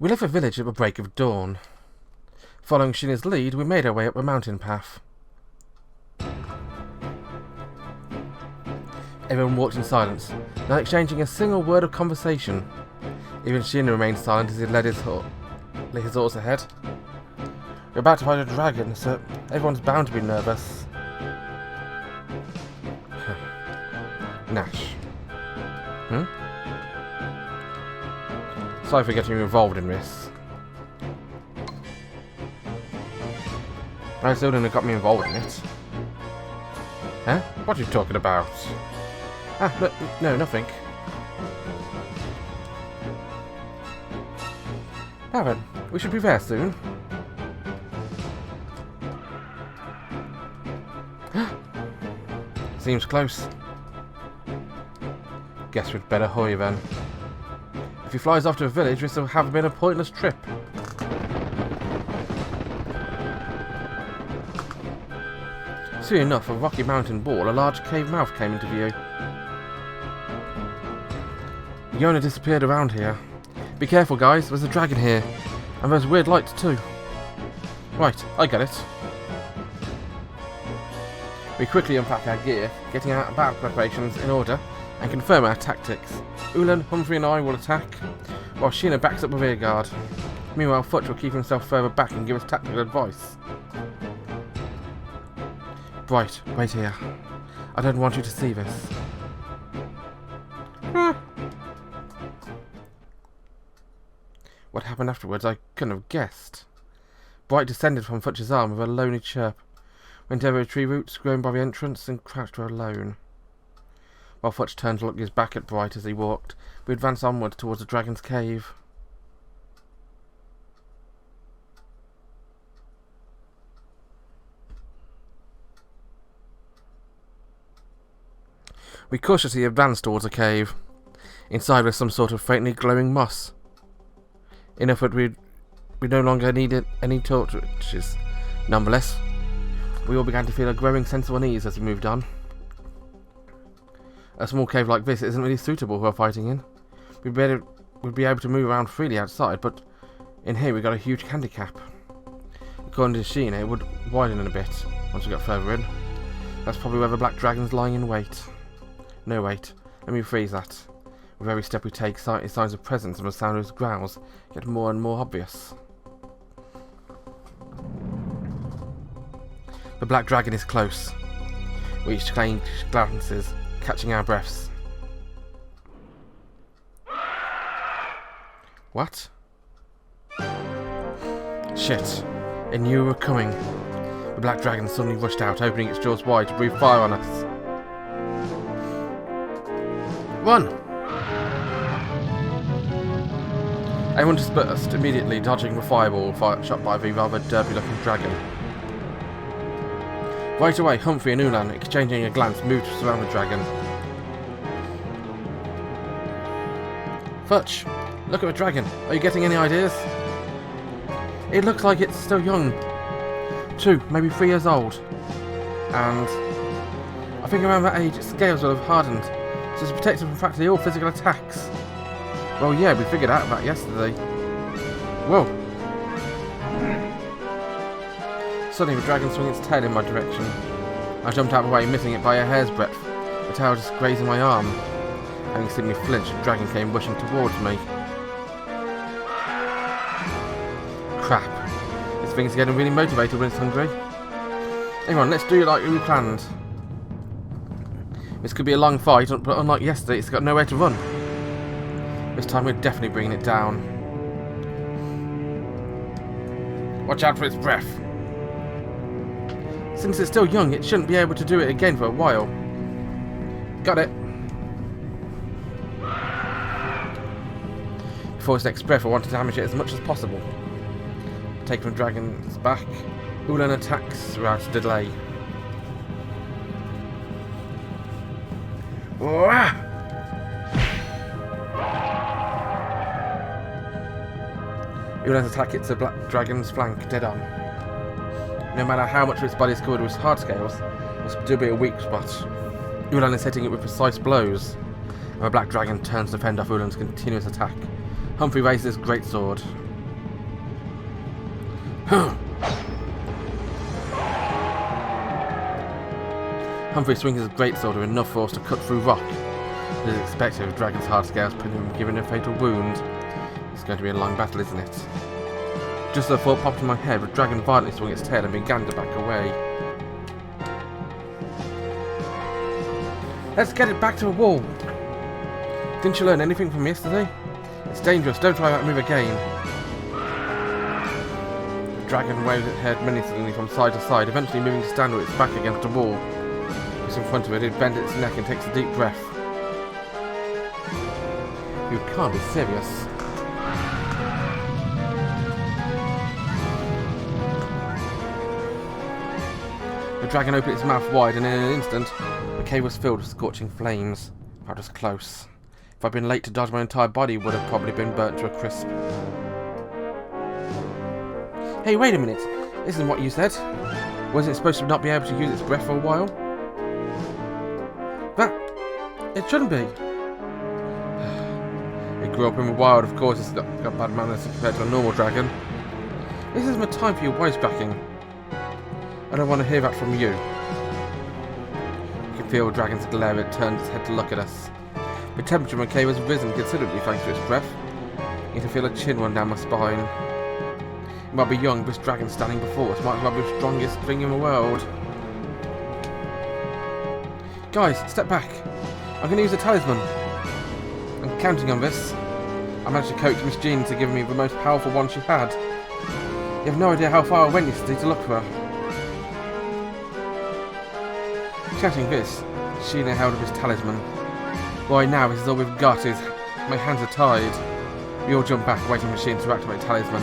We left the village at the break of dawn. Following Sheena's lead, we made our way up the mountain path. Everyone walked in silence, not exchanging a single word of conversation. Even Sheena remained silent as he led his horse ahead. We're about to fight a dragon, so everyone's bound to be nervous. Nash. Sorry for getting you involved in this. I still didn't got me involved in it. Huh? What are you talking about? Ah, no, nothing. Now then, we should be there soon. Seems close. Guess we'd better hurry then. If he flies off to a village, this will have been a pointless trip. Soon enough, a rocky mountain wall, a large cave mouth came into view. The owner disappeared around here. Be careful, guys, there's a dragon here. And there's weird lights too. Right, I get it. We quickly unpack our gear, getting our battle preparations in order, and confirm our tactics. Ulan, Humphrey and I will attack, while Sheena backs up the rear guard. Meanwhile, Futch will keep himself further back and give us tactical advice. Right, wait here. I don't want you to see this. What happened afterwards I couldn't have guessed. Bright descended from Futch's arm with a lonely chirp, went over the tree roots grown by the entrance and crouched there alone. While Futch turned to look his back at Bright as he walked, we advanced onward towards the dragon's cave. We cautiously advanced towards the cave. Inside was some sort of faintly glowing moss. Enough that we no longer needed any torches. Nonetheless, we all began to feel a growing sense of unease as we moved on. A small cave like this isn't really suitable for fighting in. We'd be able to move around freely outside, but in here we got a huge handicap. According to Sheena, it would widen in a bit once we got further in. That's probably where the black dragon's lying in wait. No, wait. Let me rephrase that. With every step we take, signs of presence and the sound of his growls get more and more obvious. The black dragon is close. We each exchange glances, catching our breaths. What? Shit. It knew we were coming. The black dragon suddenly rushed out, opening its jaws wide to breathe fire on us. Run! Everyone dispersed immediately, dodging the fireball shot by the rather derpy-looking dragon. Right away, Humphrey and Ulan, exchanging a glance, moved to surround the dragon. Futch, look at the dragon. Are you getting any ideas? It looks like it's still young. 2, maybe 3 years old. And I think around that age, its scales will have hardened, so it's protected from practically all physical attacks. Well, yeah, we figured out that yesterday. Whoa. Suddenly the dragon swung its tail in my direction. I jumped out of the way, missing it by a hair's breadth, the tail just grazing my arm. Having seen me flinch, the dragon came rushing towards me. Crap. This thing's getting really motivated when it's hungry. Hang on, let's do it like we planned. This could be a long fight, but unlike yesterday, it's got nowhere to run. This time we're definitely bringing it down. Watch out for its breath. Since it's still young, it shouldn't be able to do it again for a while. Got it. Before its next breath, I want to damage it as much as possible. Take from the dragon's back, Ulan attacks without delay. Ulan's attack hits the black dragon's flank dead on. No matter how much of its body is covered with hard scales, this will be a weak spot. Ulan is hitting it with precise blows, and the black dragon turns to fend off Ulan's continuous attack. Humphrey raises his great sword. Humphrey swings his greatsword with enough force to cut through rock. As expected, with Dragon's hard scales putting him giving a fatal wound. It's going to be a long battle, isn't it? Just as the thought popped in my head, the dragon violently swung its tail and began to back away. Let's get it back to the wall! Didn't you learn anything from yesterday? It's dangerous, don't try that move again. The dragon waved its head menacingly from side to side, eventually moving to stand with its back against the wall. Just in front of it, it bends its neck and takes a deep breath. You can't be serious. The dragon opened its mouth wide, and in an instant, the cave was filled with scorching flames. That was close. If I'd been late to dodge, my entire body would have probably been burnt to a crisp. Hey, wait a minute. Isn't what you said? Wasn't it supposed to not be able to use its breath for a while? That... it shouldn't be. It grew up in the wild, of course. It's got bad manners compared to a normal dragon. This isn't the time for your wisecracking. I don't want to hear that from you. You can feel the dragon's glare as it turned its head to look at us. The temperature in the cave has risen considerably thanks to its breath. You can feel a chill run down my spine. It might be young, but this dragon standing before us might as well be the strongest thing in the world. Guys, step back. I'm going to use a talisman. I'm counting on this. I managed to coax Miss Jean into giving me the most powerful one she had. You have no idea how far I went yesterday to look for her. Shouting this, Sheena held up his talisman. Right now, this is all we've got. My hands are tied. We all jump back, waiting for Sheena to activate talisman.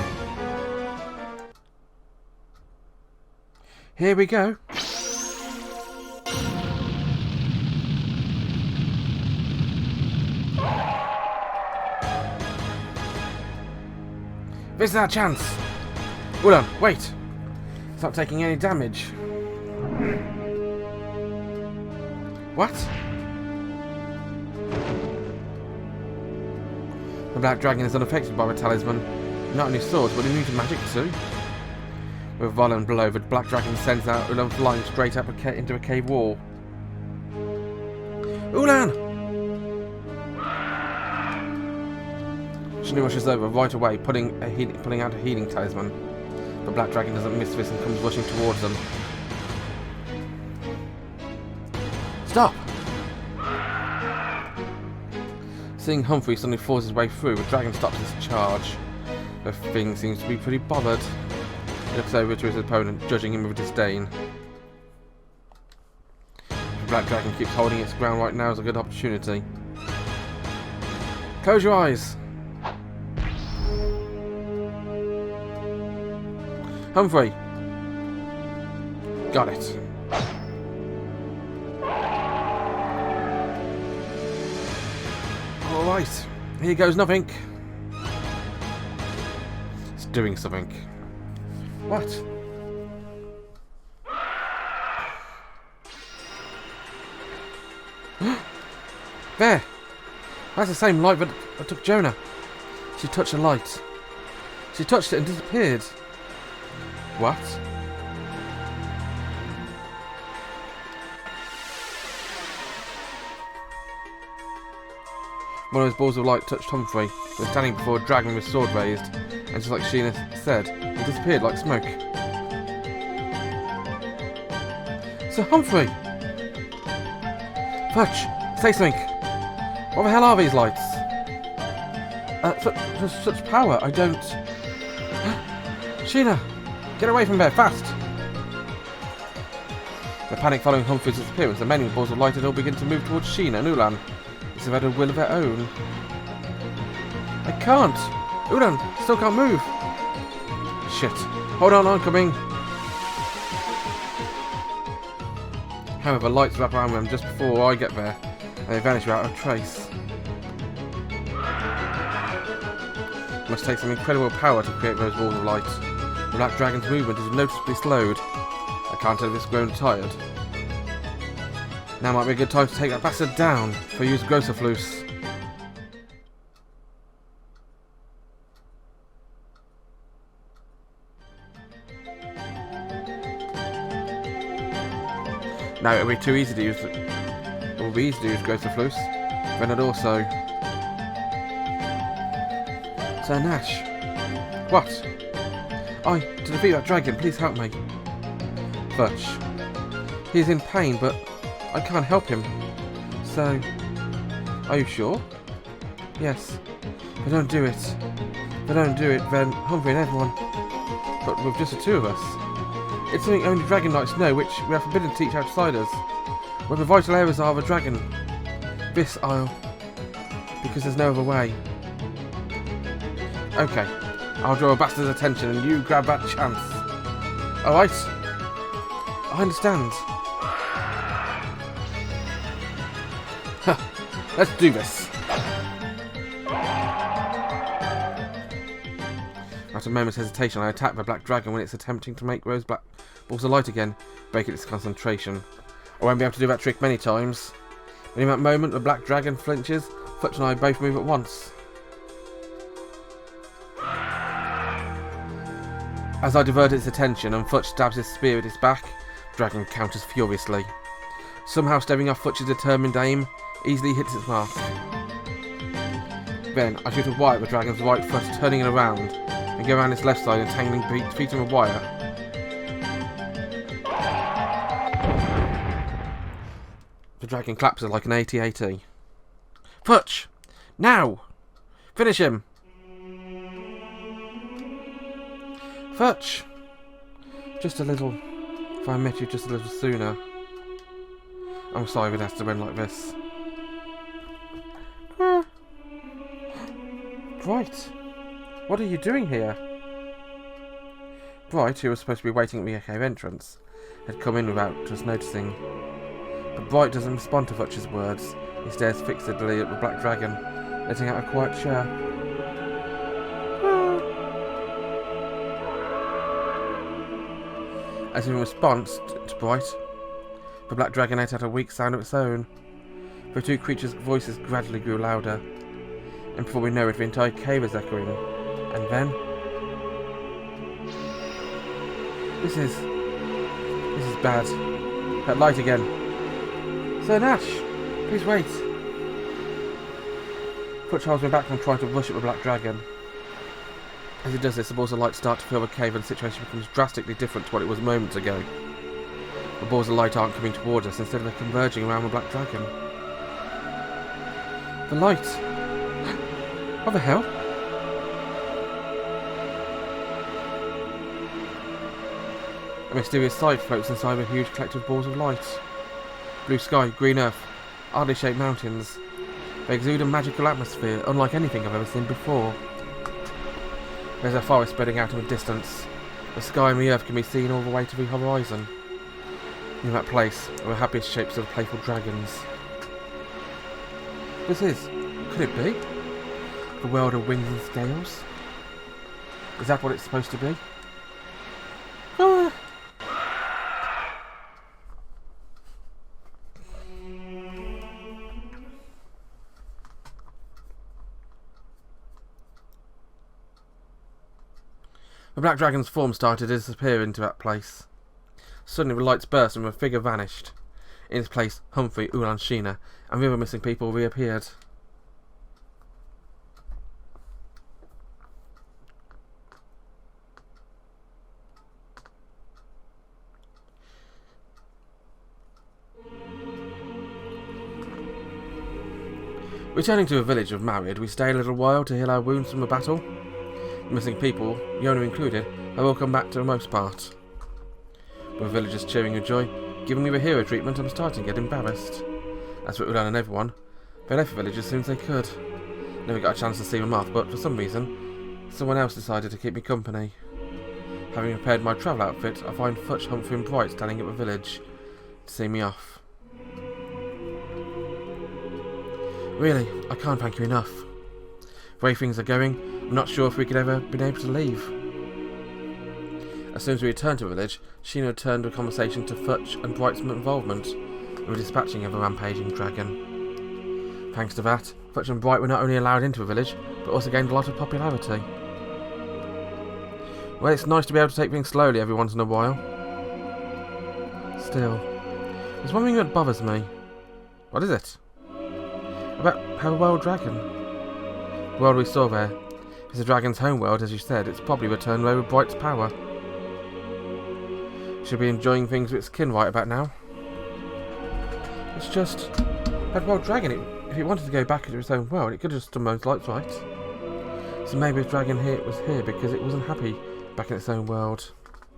Here we go. This is our chance. Hold on, wait. It's not taking any damage. What? The black dragon is unaffected by the talisman. Not only swords, but immune to magic too. With a violent blow, the black dragon sends out Ulan flying straight up into a cave wall. Ulan! She rushes over right away, pulling out a healing talisman. The black dragon doesn't miss this and comes rushing towards them. Stop! Seeing Humphrey suddenly force his way through, the dragon stops his charge. The thing seems to be pretty bothered. He looks over to his opponent, judging him with disdain. The black dragon keeps holding its ground right now is a good opportunity. Close your eyes! Humphrey! Got it. Alright, here goes nothing. It's doing something. What? There! That's the same light that took Jonah. She touched the light. She touched it and disappeared. What? One of those balls of light touched Humphrey, who was standing before a dragon with sword raised, and just like Sheena said, it disappeared like smoke. Sir Humphrey! Fudge! Say something! What the hell are these lights? Such power, I don't... Sheena! Get away from there, fast! The panic following Humphrey's disappearance, the men with balls of light had all begun to move towards Sheena and Ulan. As if they had a will of their own. I can't! Ulan, still can't move! Shit. Hold on, I'm coming! However, lights wrap around them just before I get there, and they vanish without a trace. It must take some incredible power to create those walls of light. The black dragon's movement is noticeably slowed. I can't tell if it's grown tired. Now might be a good time to take that bastard down, for use resourceful. Now it'll be too easy to use. It will be easy to use resourceful. Then it also. Sir Nash. What? To defeat that dragon, please help me. Fudge. He's in pain, but I can't help him. So, are you sure? Yes. If I don't do it, then Humphrey and everyone. But with just the two of us. It's something only dragon knights know, which we are forbidden to teach outsiders. Where the vital areas are of a dragon. This because there's no other way. Okay. I'll draw a bastard's attention and you grab that chance. Alright? I understand. Let's do this. After a moment's hesitation, I attack the black dragon when it's attempting to make rose black balls of light again, breaking its concentration. I won't be able to do that trick many times. And in that moment, the black dragon flinches. Futch and I both move at once. As I divert its attention and Futch stabs his spear at its back, the dragon counters furiously. Somehow staving off Futch's determined aim, easily hits its mark. Then I shoot a wire at the dragon's right foot, turning it around, and go around its left side, entangling feet in a wire. The dragon collapses like an AT-AT. Futch! Now! Finish him! Futch! Just a little. If I met you just a little sooner. I'm sorry it has to end like this. Bright! What are you doing here? Bright, who was supposed to be waiting at the cave entrance, had come in without us noticing. But Bright doesn't respond to Futch's words. He stares fixedly at the black dragon, letting out a quiet chirp. As in response to Bright, the black dragon let out a weak sound of its own. The two creatures' voices gradually grew louder, and before we know it, the entire cave is echoing. And then... This is bad. That light again. Sir Nash! Please wait. Futch holds me back from trying to rush at the black dragon. As he does this, the balls of light start to fill the cave and the situation becomes drastically different to what it was moments ago. The balls of light aren't coming towards us, instead they're converging around the black dragon. The light! What the hell? A mysterious sight floats inside a huge collective balls of light. Blue sky, green earth, oddly shaped mountains. They exude a magical atmosphere, unlike anything I've ever seen before. There's a forest spreading out in the distance. The sky and the earth can be seen all the way to the horizon. In that place are the happiest shapes of playful dragons. Could it be? The world of wings and scales? Is that what it's supposed to be? The black dragon's form started to disappear into that place. Suddenly the lights burst and the figure vanished. In its place, Humphrey, Ulan, Sheena, and the other missing people reappeared. Returning to the village of Married, we stay a little while to heal our wounds from the battle. The missing people, Yona included, have all come back to the most part. With the villagers cheering with joy, giving me the hero treatment, I'm starting to get embarrassed. As for Ulan and everyone, they left the village as soon as they could. Never got a chance to see them off, but for some reason, someone else decided to keep me company. Having prepared my travel outfit, I find Futch, Humphrey and Bright standing at the village to see me off. Really, I can't thank you enough. The way things are going, I'm not sure if we could ever been able to leave. As soon as we returned to the village, Sheena turned the conversation to Futch and Bright's involvement in the dispatching of a rampaging dragon. Thanks to that, Futch and Bright were not only allowed into the village, but also gained a lot of popularity. Well, it's nice to be able to take things slowly every once in a while. Still, There's one thing that bothers me. What is it? About how world dragon. The world we saw there is the dragon's homeworld, as you said. It's probably returned there with Bright's power. Should be enjoying things with its kin right about now. It's just that world dragon. If it wanted to go back into its own world, it could have just done those lights right. So maybe the dragon here was here because it wasn't happy back in its own world.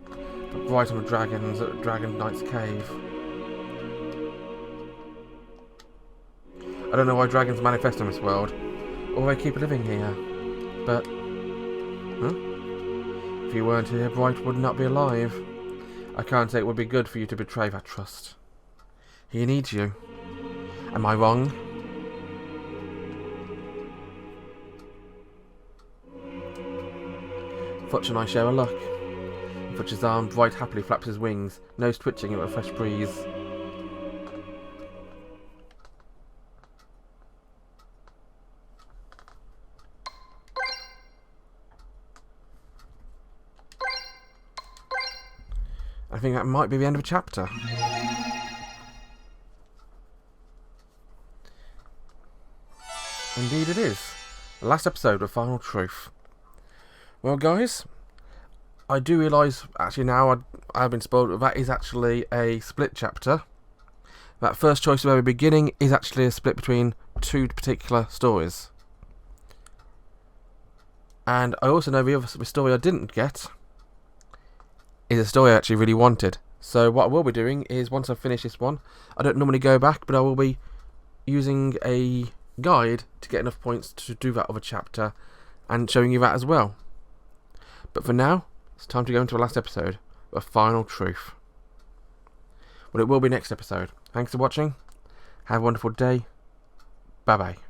But right on the dragons at Dragon Knight's cave. I don't know why dragons manifest in this world, or they keep living here. But if you weren't here, Bright would not be alive. I can't say it would be good for you to betray that trust. He needs you. Am I wrong? Futch and I share a look. In Futch's arm, Bright happily flaps his wings, nose twitching with a fresh breeze. I think that might be the end of a chapter. Indeed it is. The last episode of Final Truth. Well guys, I do realise, actually now I have been spoiled, that is actually a split chapter. That first choice at the very beginning is actually a split between two particular stories. And I also know the story I didn't get is a story I actually really wanted. So what I will be doing is, once I finish this one, I don't normally go back, but I will be using a guide to get enough points to do that other chapter and showing you that as well. But for now, it's time to go into the last episode of Final Truth. Well, it will be next episode. Thanks for watching. Have a wonderful day. Bye bye.